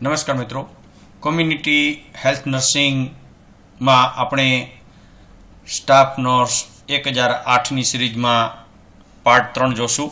નમસ્કાર મિત્રો, community health નર્સિંગમાં આપણે સ્ટાફ નર્સ 1008ની સિરીઝમાં પાર્ટ 3 જોશું.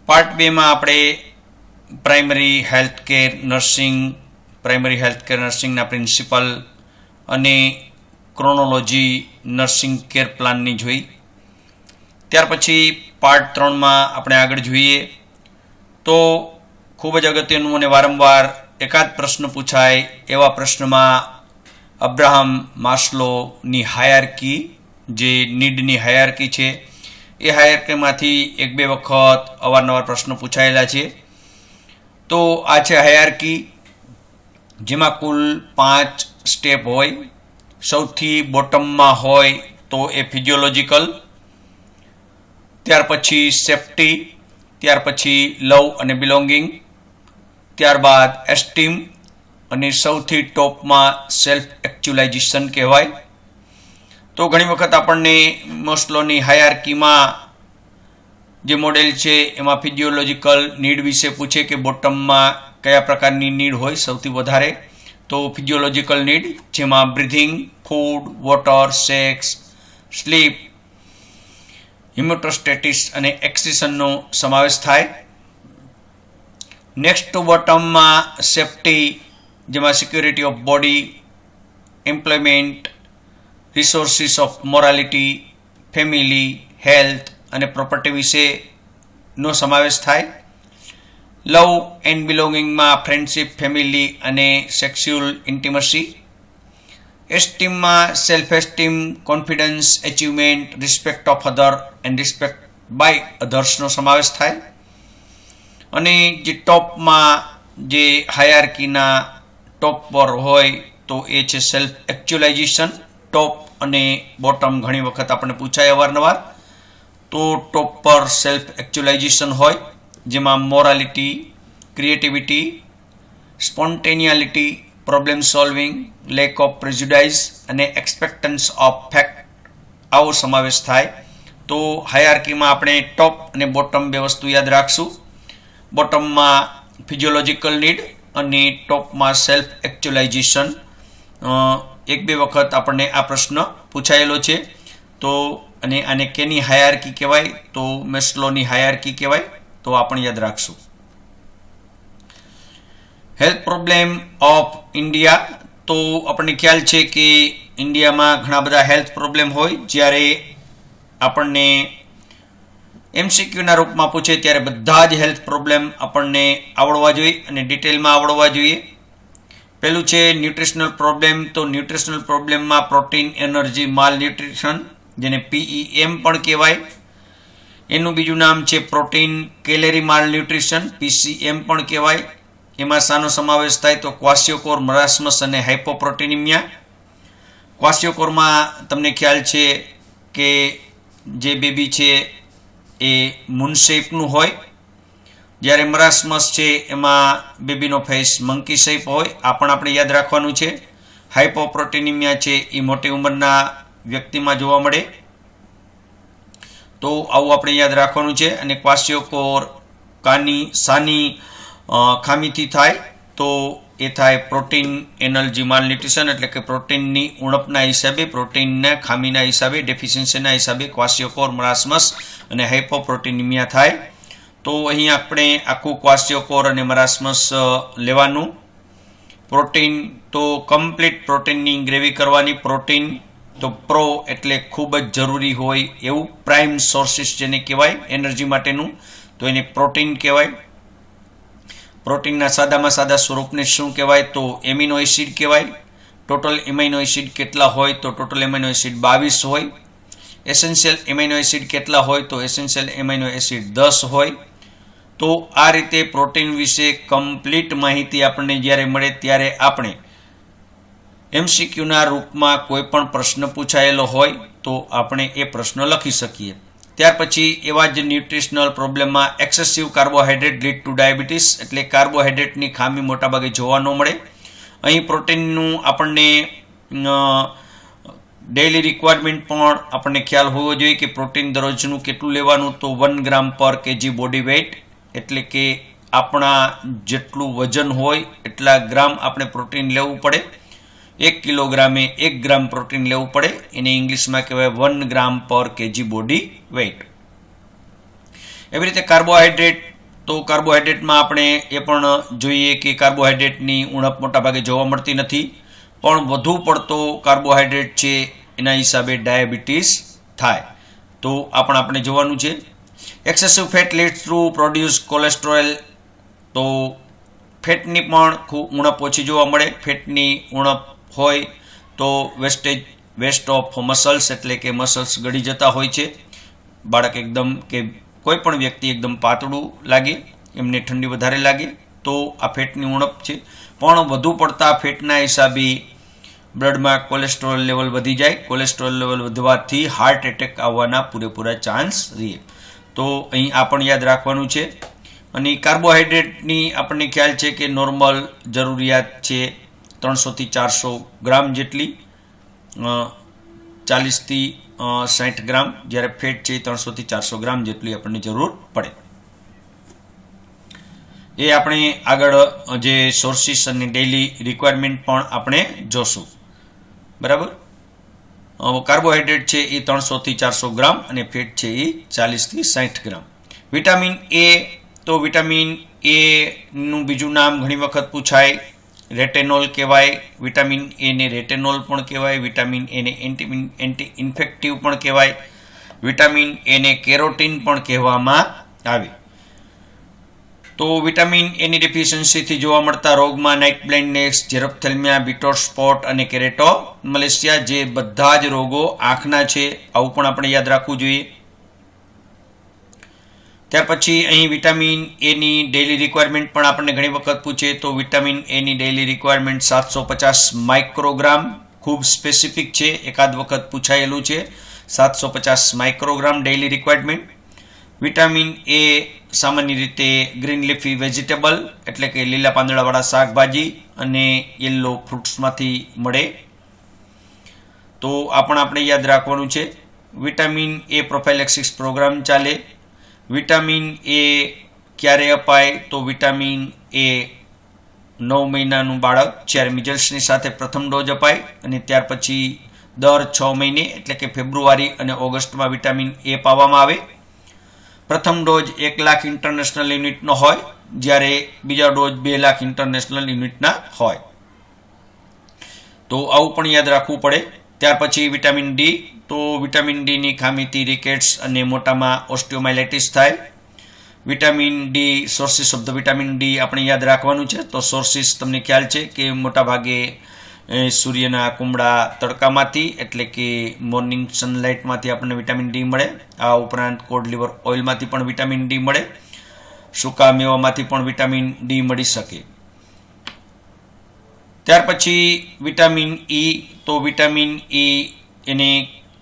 પાર્ટ 2માં આપણે પ્રાઇમરી હેલ્થ કેર નર્સિંગના પ્રિન્સિપલ અને ક્રોનોલોજી નર્સિંગ કેર પ્લાનની જોઈ. ત્યાર પછી પાર્ટ 3માં આપણે આગળ જોઈએ તો ખૂબ જ અગત્યનું અને વારંવાર એકાદ પ્રશ્ન પૂછાય એવા પ્રશ્નમાં અબ્રાહમ માસ્લોની હાયરાર્કી, જે નીડની હાયરાર્કી છે, એ હાયરાર્કીમાંથી એક બે વખત અવારનવાર પ્રશ્ન પૂછાયેલા છે. તો આ છે હાયરાર્કી, જેમાં કુલ 5 સ્ટેપ હોય. સૌથી બોટમમાં હોય તો એ ફિઝિયોલોજીકલ, ત્યાર પછી સેફ્ટી, ત્યાર પછી લવ અને બિલોંગિંગ, ત્યારબાદ એસ્ટીમ અને સૌથી ટોપમાં સેલ્ફ એક્ચ્યુલાઇઝેશન કહેવાય. તો ઘણી વખત આપણને માસ્લોની હાયરાર્કીમાં જે મોડેલ છે એમાં ફિઝિયોલોજીકલ નીડ વિશે પૂછે કે બોટમમાં કયા પ્રકારની નીડ હોય સૌથી વધારે. તો ફિઝિયોલોજીકલ નીડ, જેમાં breathing, food, water, sex, sleep, homeostasis અને એક્સક્રીશનનો સમાવેશ થાય. નેક્સ્ટ ટુ બોટમમાં સેફ્ટી, જેમાં security of body, employment, resources of morality, family, health અને પ્રોપર્ટી વિશેનો સમાવેશ થાય. લવ એન્ડ બિલોંગિંગમાં ફ્રેન્ડશિપ, ફેમિલી અને સેક્સ્યુઅલ ઇન્ટિમસી. એસ્ટીમમાં self esteem, confidence, achievement, respect of other and respect by અધર્સનો સમાવેશ થાય. અને જે ટોપમાં જે હાયરાર્કીના ટોપ પર હોય તો એ છે સેલ્ફ એક્ચ્યુલાઇઝેશન. ટોપ અને બોટમ ઘણી વખત આપણને પૂછાય અવારનવાર. તો ટોપ પર સેલ્ફ એક્ચ્યુલાઇઝેશન હોય, જેમાં morality, creativity, spontaneity, problem solving, lack of prejudice અને એક્સપેક્ટન્સ ઓફ ફેક્ટ આવો સમાવેશ થાય. તો હાયરાર્કીમાં આપણે ટોપ અને બોટમ બે વસ્તુ યાદ રાખશું. બોટમમાં ફિઝિયોલોજીકલ નીડ અને ટોપમાં સેલ્ફ એક્ચ્યુલાઇઝેશન. એક બે વખત આપણને આ પ્રશ્ન પૂછાયેલો છે. તો અને આને કેની હાયરાર્કી કહેવાય? તો માસ્લોની હાયરાર્કી કહેવાય. તો આ પણ યાદ રાખશું. હેલ્થ પ્રોબ્લેમ ઓફ ઇન્ડિયા, તો આપણને ખ્યાલ છે કે ઇન્ડિયામાં ઘણા બધા હેલ્થ પ્રોબ્લેમ હોય. જ્યારે આપણને MCQના રૂપમાં પૂછે ત્યારે બધા જ હેલ્થ પ્રોબ્લેમ આપણને આવડવા જોઈએ અને ડિટેલમાં આવડવા જોઈએ. પહેલું છે ન્યુટ્રિશનલ પ્રોબ્લેમ. તો ન્યુટ્રિશનલ પ્રોબ્લેમમાં પ્રોટીન, એનર્જી, માલ ન્યુટ્રિશન, જેને PEM પણ કહેવાય. એનું બીજું નામ છે પ્રોટીન કેલેરી માલ ન્યુટ્રિશન, PCM પણ કહેવાય. એમાં શાનો સમાવેશ થાય? તો ક્વાશિયોકોર, મરાસ્મસ અને હાઇપોપ્રોટીનિમિયા. ક્વાશિયોકોરમાં તમને ખ્યાલ છે કે જે બેબી છે એ મૂન શેપનું હોય, જ્યારે મરાસ્મસ છે એમાં બેબીનો ફેસ મંકી શેપ હોય. આ પણ આપણે યાદ રાખવાનું છે. હાઇપોપ્રોટીનિમિયા છે એ મોટી ઉંમરના વ્યક્તિમાં જોવા મળે. તો આવું આપણે યાદ રાખવાનું છે. અને ક્વાશિયોકોર શાની ખામીથી થાય? તો એ થાય પ્રોટીન એનર્જી માલ ન્યુટ્રિશન, એટલે કે પ્રોટીનની ઉણપના હિસાબે, પ્રોટીનના ખામીના હિસાબે, ડેફિશિયન્સીના હિસાબે ક્વાશિયોકોર, મરાસ્મસ અને હાઇપોપ્રોટીનિમિયા થાય. તો અહીં આપણે આખું ક્વાશિયોકોર અને મરાસ્મસ લેવાનું. પ્રોટીન, તો કમ્પ્લીટ પ્રોટીનની ગ્રેવી કરવાની. પ્રોટીન તો પ્રો એટલે ખૂબ જ જરૂરી હોય એવું પ્રાઇમ સોર્સિસ જેને કહેવાય એનર્જી માટેનું, તો એને પ્રોટીન કહેવાય. પ્રોટીનના સાદામાં સાદા સ્વરૂપને શું કહેવાય? તો એમિનો એસિડ કહેવાય. ટોટલ એમિનો એસિડ કેટલા હોય? તો ટોટલ એમિનો એસિડ 22 હોય. એસેન્શિયલ એમિનો એસિડ કેટલા હોય? તો એસેન્શિયલ એમિનો એસિડ 10 હોય. તો આ રીતે પ્રોટીન વિશે કમ્પ્લીટ માહિતી આપણને જ્યારે મળે ત્યારે આપણે MCQના રૂપમાં કોઈ પણ પ્રશ્ન પૂછાયેલો હોય તો આપણે એ પ્રશ્ન લખી શકીએ. ત્યાર પછી એવા જ ન્યુટ્રિશનલ પ્રોબ્લેમમાં excessive carbohydrate lead to diabetes, એટલે કાર્બોહાઈડ્રેટની ખામી મોટાભાગે જોવા ન મળે. અહીં પ્રોટીનનું આપણને ડેઇલી રિક્વાયરમેન્ટ પણ આપણને ખ્યાલ હોવો જોઈએ કે પ્રોટીન દરરોજનું કેટલું લેવાનું? તો 1 ગ્રામ પર kg બોડી વેઇટ, એટલે કે આપણા જેટલું વજન હોય એટલા ગ્રામ આપણે પ્રોટીન લેવું પડે. 1 કિલોગ્રામે 1 ગ્રામ પ્રોટીન લેવું પડે. એને ઇંગ્લિશમાં કહેવાય 1 ગ્રામ પર કેજી બોડી વેઇટ. એવી રીતે કાર્બોહાઈડ્રેટ, તો કાર્બોહાઈડ્રેટમાં આપણે એ પણ જોઈએ કે કાર્બોહાઈડ્રેટની ઉણપ મોટાભાગે જોવા મળતી નથી, પણ વધુ પડતો કાર્બોહાઈડ્રેટ છે એના હિસાબે ડાયાબિટીસ થાય, તો આપણે જોવાનું છે. Excessive fat leads to produce cholesterol, તો ફેટની પણ ખૂબ ઉણપ ઓછી જોવા મળે. ફેટની ઉણપ હોય તો વેસ્ટ ઓફ મસલ્સ, એટલે કે મસલ્સ ગળી જતા હોય છે. બાળક એકદમ કે કોઈ પણ વ્યક્તિ એકદમ પાતળું લાગે, એમને ઠંડી વધારે લાગે, તો આ ફેટની ઉણપ છે. પણ વધુ પડતા ફેટના હિસાબે બ્લડમાં કોલેસ્ટ્રોલ લેવલ વધી જાય. કોલેસ્ટ્રોલ લેવલ વધવાથી હાર્ટ એટેક આવવાના પૂરેપૂરા ચાન્સ રહે. તો અહીં આ પણ યાદ રાખવાનું છે. અને કાર્બોહાઈડ્રેટની આપણને ખ્યાલ છે કે નોર્મલ જરૂરિયાત છે 300 થી 400 ગ્રામ જેટલી, 40 થી 60 ગ્રામ, જ્યારે ફેટ છે 300 થી 400 ગ્રામ જેટલી આપણને જરૂર પડે. એ આપણે આગળ જે સોર્સિસ અને ડેઇલી રિક્વાયરમેન્ટ પણ આપણે જોશું. બરાબર. કાર્બોહાઈડ્રેટ છે એ 300 થી 400 ગ્રામ અને ફેટ છે એ 40 થી 60 ગ્રામ. વિટામિન એ, તો વિટામિન એ નું બીજું નામ ઘણી વખત પૂછાય, રેટેનોલ કહેવાય. વિટામિન એ ને રેટેનોલ પણ કહેવાય. વિટામિન એ ને એન્ટી ઇન્ફેક્ટિવ પણ કહેવાય. વિટામિન એ ને કેરોટીન પણ કહેવામાં આવે. તો વિટામિન એની ડેફિશિયન્સીથી જોવા મળતા રોગમાં નાઇટ બ્લાઇન્ડનેસ, જેરોપ્થેલ્મિયા, બીટોર સ્પોટ અને કેરેટો મલેશિયા, જે બધા જ રોગો આંખના છે. આવું પણ આપણે યાદ રાખવું જોઈએ. ત્યાર પછી અહીં વિટામિન એની ડેઇલી રિક્વાયરમેન્ટ પણ આપણને ઘણી વખત પૂછે, તો વિટામિન એની ડેઇલી રિક્વાયરમેન્ટ 750 માઇક્રોગ્રામ, ખૂબ સ્પેસિફિક છે, એકાદ વખત પૂછાયેલું છે. 750 microgram daily requirement. Vitamin A સામાન્ય રીતે ગ્રીન લીફી વેજીટેબલ, એટલે કે લીલા પાંદડાવાળા શાકભાજી અને યલો ફ્રૂટ્સમાંથી મળે, તો આપણે યાદ રાખવાનું છે. વિટામિન એ પ્રોફાઇલેક્સિસ પ્રોગ્રામ ચાલે. વિટામિન એ ક્યારે અપાય, તો વિટામિન એ 9 મહિનાનું બાળક જ્યારે મિઝલ્સની સાથે પ્રથમ ડોઝ અપાય, અને ત્યાર પછી દર 6 મહિને એટલે કે ફેબ્રુઆરી અને ઓગસ્ટમાં વિટામિન એ પાવામાં આવે. પ્રથમ ડોઝ 1 લાખ ઇન્ટરનેશનલ યુનિટનો હોય, જ્યારે બીજા ડોઝ 2 લાખ ઇન્ટરનેશનલ યુનિટના હોય, તો આવું પણ યાદ રાખવું પડે. ત્યાર પછી વિટામિન ડી, તો વિટામિન ડીની ખામીથી રિકેટ્સ અને મોટામાં ઓસ્ટિયોમાઇલાઇટિસ થાય. Vitamin D, sources of the vitamin D આપણે યાદ રાખવાનું છે. તો સોર્સિસ તમને ખ્યાલ છે કે મોટાભાગે સૂર્યના કુમળા તડકામાંથી, એટલે કે મોર્નિંગ સનલાઇટમાંથી આપણને વિટામિન ડી મળે. આ ઉપરાંત કોડ લીવર ઓઇલમાંથી પણ વિટામિન ડી મળે. સૂકા મેવામાંથી પણ વિટામિન ડી મળી શકે. ત્યાર પછી વિટામિન ઈ, તો વિટામિન ઈ એને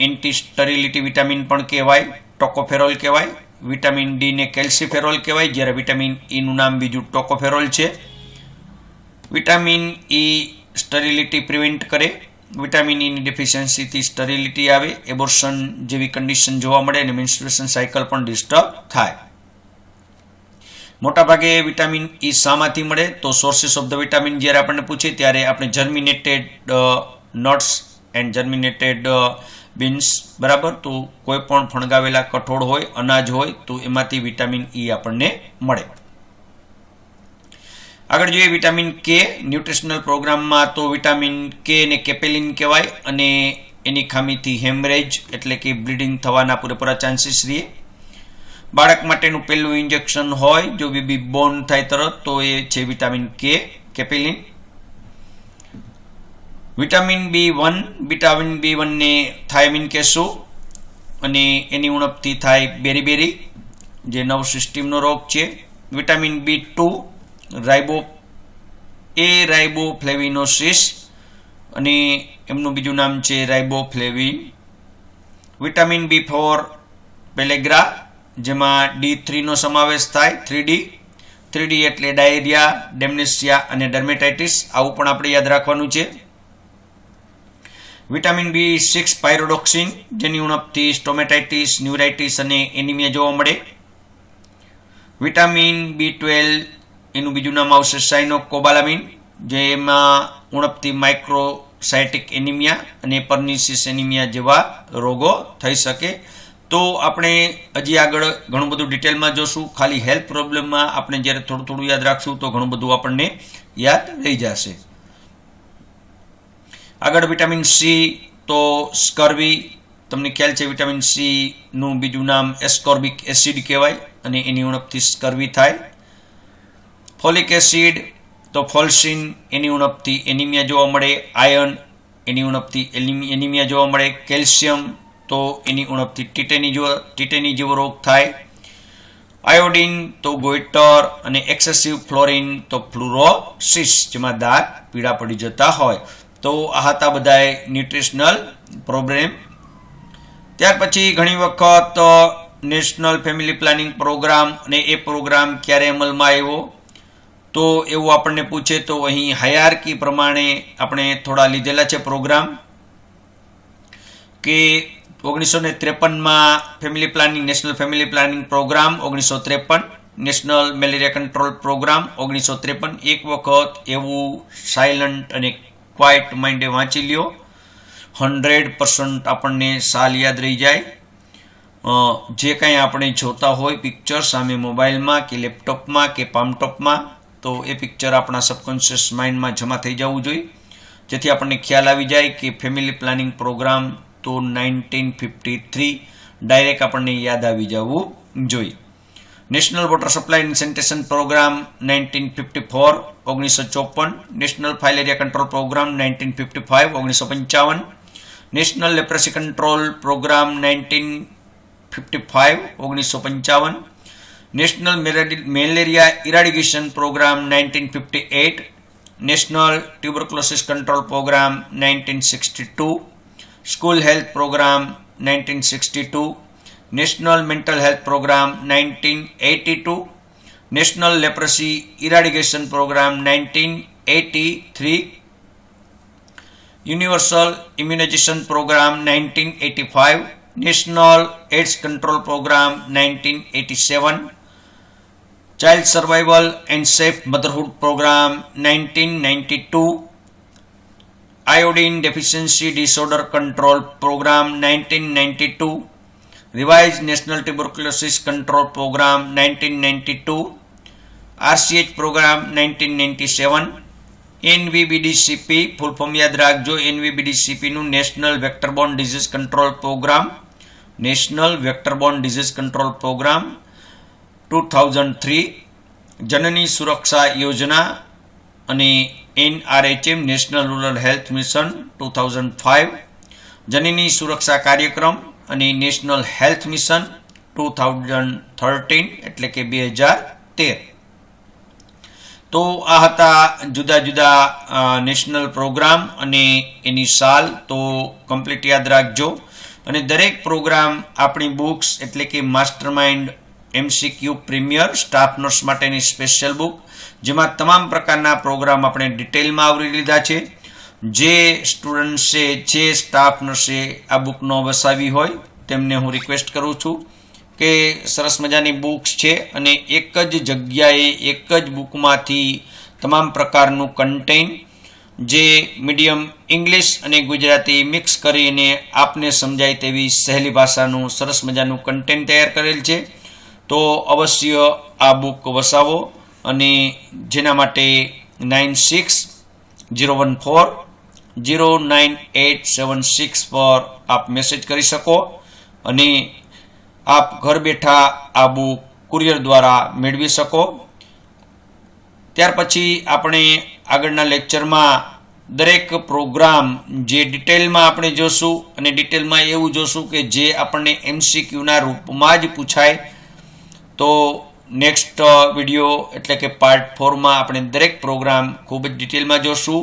એન્ટી સ્ટરીલિટી વિટામિન પણ કહેવાય, ટોકોફેરોલ કહેવાય. વિટામિન ડી ને કેલ્સીફેરોલ કહેવાય, જ્યારે વિટામિન ઈનું નામ બીજું ટોકોફેરોલ છે. વિટામિન ઈ સ્ટરીલિટી પ્રિવેન્ટ કરે. વિટામિન ઈની ડેફિશિયન્સીથી સ્ટરીલિટી આવે, એબોર્શન જેવી કન્ડિશન જોવા મળે અને મેન્સ્ટ્રુએશન સાયકલ પણ ડિસ્ટર્બ થાય. મોટાભાગે વિટામિન ઈ શામાંથી મળે, તો સોર્સિસ ઓફ ધ વિટામિન જ્યારે આપણને પૂછે ત્યારે આપણે જર્મિનેટેડ નટ્સ એન્ડ જર્મિનેટેડ બીન્સ, બરાબર, તો કોઈ પણ ફણગાવેલા કઠોળ હોય, અનાજ હોય, તો એમાંથી વિટામિન ઈ આપણને મળે. આગળ જોઈએ વિટામિન કે ન્યુટ્રિશનલ પ્રોગ્રામમાં, તો વિટામિન કે ને કેપેલિન કહેવાય, અને એની ખામીથી હેમરેજ એટલે કે બ્લીડિંગ થવાના પૂરેપૂરા ચાન્સીસ રહે. બાળક માટેનું પહેલું ઇન્જેક્શન હોય જો બેબી બોર્ન થાય તરત, તો એ છે વિટામિન કે, કેપેલિન. વિટામિન બી1 ને થાયમિન કહેશું, અને એની ઉણપથી થાય બેરીબેરી, જે નર્વ સિસ્ટમનો રોગ છે. વિટામિન બી2 રાઇબોફ્લેવિનોસિસ, અને એમનું બીજું નામ છે રાઇબોફ્લેવિન. વિટામિન બી4 પેલેગ્રા, જેમાં D3 નો સમાવેશ થાય. 3D એટલે ડાયરિયા, ડેમનેશિયા અને ડર્મેટાઇટિસ, આવું પણ આપણે યાદ રાખવાનું છે. વિટામિન બી6 પાયરોડોક્સિન, જેની ઉણપથી સ્ટોમેટાઇટિસ, ન્યુરાઇટિસ અને એનિમિયા જોવા મળે. વિટામિન બી12 એનું બીજું નામ આવશે સાયનોકોબાલામિન, જેમાં ઉણપથી માઇક્રોસાઇટિક એનિમિયા અને પર્નિસિસ એનિમિયા જેવા રોગો થઈ શકે. તો આપણે હજી આગળ ઘણું બધું ડિટેલમાં જોશું. ખાલી હેલ્થ પ્રોબ્લેમમાં આપણે જ્યારે થોડું થોડું યાદ રાખશું તો ઘણું બધું આપણને યાદ રહી જશે. આગળ વિટામિન સી, તો સ્કર્વી, તમને ખ્યાલ છે વિટામિન સી નું બીજું નામ એસ્કોર્બિક એસિડ કહેવાય અને એની ઉણપથી સ્કર્વી થાય. ફોલિક એસિડ, તો ફોલ્સિન, એની ઉણપથી એનિમિયા જોવા મળે. આયર્ન, એની ઉણપથી એનિમિયા જોવા મળે. કેલ્શિયમ, તો એની ઉણપથી ટીટેની જેવો રોગ થાય. આયોડિન, તો ગોઈટર, અને એક્સેસિવ ફ્લોરિન, તો ફ્લુરોસિસ, જેમાં દાંત પીળા પડી જતા હોય. તો આ હતા બધાય ન્યુટ્રિશનલ પ્રોબ્લેમ. ત્યાર પછી ઘણી વખત નેશનલ ફેમિલી પ્લાનિંગ પ્રોગ્રામ અને એ પ્રોગ્રામ ક્યારે અમલમાં આવ્યો તો એવું આપણને પૂછે તો અહીં હાયરાર્કી પ્રમાણે આપણે થોડા લીધેલા છે પ્રોગ્રામ. કે 1953માં family planning, national family planning programme 1953, national malaria control programme 1953. એક વખત એવું સાયલન્ટ અને ક્વાઇટ માઇન્ડે વાંચી લ્યો, 100% આપણને સાલ યાદ રહી જાય. જે કંઈ આપણે જોતા હોય પિક્ચર સામે મોબાઈલમાં કે લેપટોપમાં કે પામટોપમાં, તો એ પિક્ચર આપણા સબકોન્શિયસ માઇન્ડમાં જમા થઈ જવું જોઈએ, જેથી આપણને ખ્યાલ આવી જાય કે ફેમિલી પ્લાનિંગ પ્રોગ્રામ તો 1953 ડાયરેક્ટ આપણને યાદ આવી જવું જોઈએ. National water supply and sanitation programme 1954, 1954. National filaria control programme 1955, 1955. National leprosy control programme 1955, 1955. National malaria eradication programme 1958. National tuberculosis control programme 1962. School health programme 1962. National mental health programme 1982. National leprosy eradication programme 1983. Universal immunisation programme 1985. National AIDS control programme 1987. Child survival and safe motherhood programme 1992. Iodine deficiency disorder control programme 1992. Revise national tuberculosis control programme 1992. RCH programme 1997. NVBDCP full form યાદ રાખજો, NVBDCP નું national vectorborne disease control programme, national vectorborne disease control programme 2003. Janani Suraksha Yojana અને NRHM national rural health mission 2005. Janani સુરક્ષા કાર્યક્રમ અને national health mission 2013 એટલે કે 2013. તો આ હતા જુદા જુદા નેશનલ પ્રોગ્રામ અને એની સાલ, તો કમ્પ્લીટ યાદ રાખજો. અને દરેક પ્રોગ્રામ આપણી બુક્સ એટલે કે master mind MCQ premier staff nurse માટેની સ્પેશિયલ બુક, જેમાં તમામ પ્રકારના પ્રોગ્રામ આપણે ડિટેલમાં આવરી લીધા છે. જે સ્ટુડન્ટ્સે, જે સ્ટાફ નર્સે આ બુક ન વસાવી હોય તેમને હું રિક્વેસ્ટ કરું છું કે સરસ મજાની બુક્સ છે અને એક જ જગ્યાએ એક જ બુકમાંથી તમામ પ્રકારનું કન્ટેન્ટ જે મીડિયમ ઇંગ્લિશ અને ગુજરાતી મિક્સ કરીને આપને સમજાય તેવી સહેલી ભાષાનું સરસ મજાનું કન્ટેન્ટ તૈયાર કરેલ છે. તો અવશ્ય આ બુક વસાવો અને જેના માટે 96-014-09876 પર આપ મેસેજ કરી શકો અને આપ ઘર બેઠા આ બુક કુરિયર દ્વારા મેળવી શકો. ત્યાર પછી આપણે આગળના લેક્ચરમાં દરેક પ્રોગ્રામ જે ડિટેલમાં આપણે જોશું અને ડિટેલમાં એવું જોશું કે જે આપણને MCQના રૂપમાં જ પૂછાય. તો નેક્સ્ટ વિડીયો એટલે કે પાર્ટ 4માં આપણે દરેક પ્રોગ્રામ ખૂબ જ ડિટેલમાં જોશું.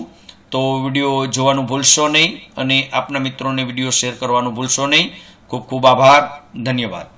તો વિડીયો જોવાનું ભૂલશો નહીં અને આપના મિત્રોને વિડીયો શેર કરવાનું ભૂલશો નહીં. ખૂબ ખૂબ આભાર, ધન્યવાદ.